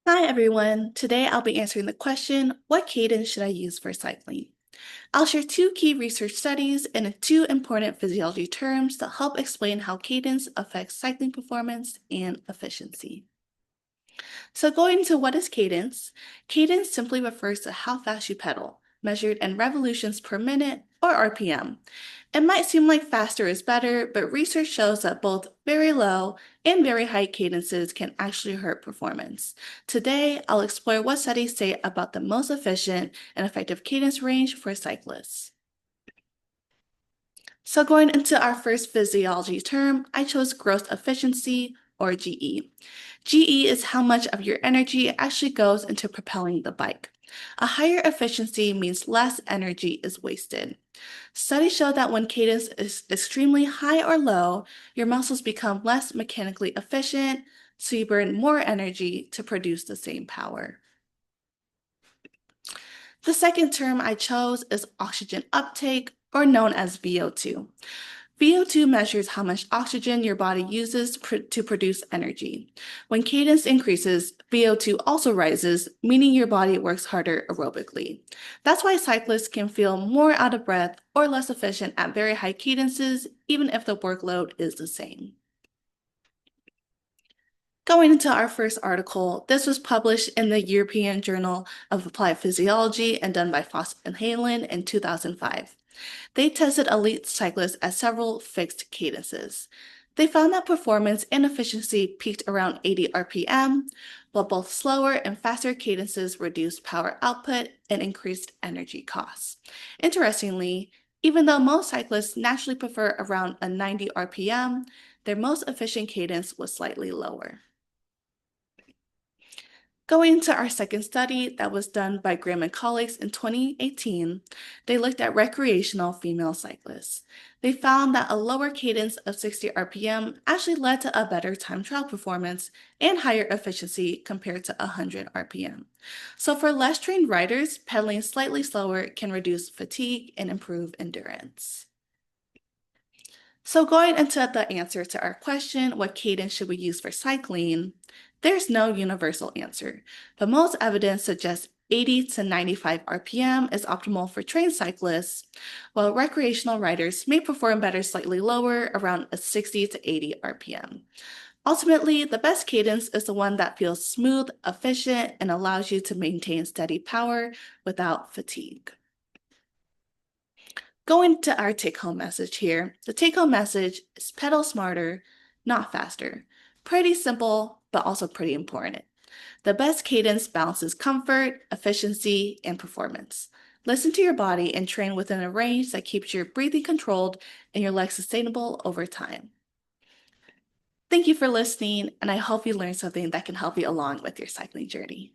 Hi everyone. Today I'll be answering the question, what cadence should I use for cycling? I'll share two key research studies and two important physiology terms to help explain how cadence affects cycling performance and efficiency. So going into what is cadence, cadence simply refers to how fast you pedal, measured in revolutions per minute or RPM. It might seem like faster is better, but research shows that both very low and very high cadences can actually hurt performance. Today, I'll explore what studies say about the most efficient and effective cadence range for cyclists. So going into our first physiology term, I chose gross efficiency, or GE. GE is how much of your energy actually goes into propelling the bike. A higher efficiency means less energy is wasted. Studies show that when cadence is extremely high or low, your muscles become less mechanically efficient, so you burn more energy to produce the same power. The second term I chose is oxygen uptake, or known as VO2. VO2 measures how much oxygen your body uses to produce energy. When cadence increases, VO2 also rises, meaning your body works harder aerobically. That's why cyclists can feel more out of breath or less efficient at very high cadences, even if the workload is the same. Going into our first article, this was published in the European Journal of Applied Physiology and done by Foss and Halen in 2005. They tested elite cyclists at several fixed cadences. They found that performance and efficiency peaked around 80 RPM, while both slower and faster cadences reduced power output and increased energy costs. Interestingly, even though most cyclists naturally prefer around a 90 RPM, their most efficient cadence was slightly lower. Going into our second study that was done by Graham and colleagues in 2018, they looked at recreational female cyclists. They found that a lower cadence of 60 RPM actually led to a better time trial performance and higher efficiency compared to 100 RPM. So for less trained riders, pedaling slightly slower can reduce fatigue and improve endurance. So going into the answer to our question, what cadence should we use for cycling? There's no universal answer, but most evidence suggests 80 to 95 RPM is optimal for trained cyclists, while recreational riders may perform better slightly lower, around a 60 to 80 RPM. Ultimately, the best cadence is the one that feels smooth, efficient, and allows you to maintain steady power without fatigue. Going to our take-home message here. The take-home message is pedal smarter, not faster. Pretty simple, but also pretty important. The best cadence balances comfort, efficiency, and performance. Listen to your body and train within a range that keeps your breathing controlled and your legs sustainable over time. Thank you for listening, and I hope you learned something that can help you along with your cycling journey.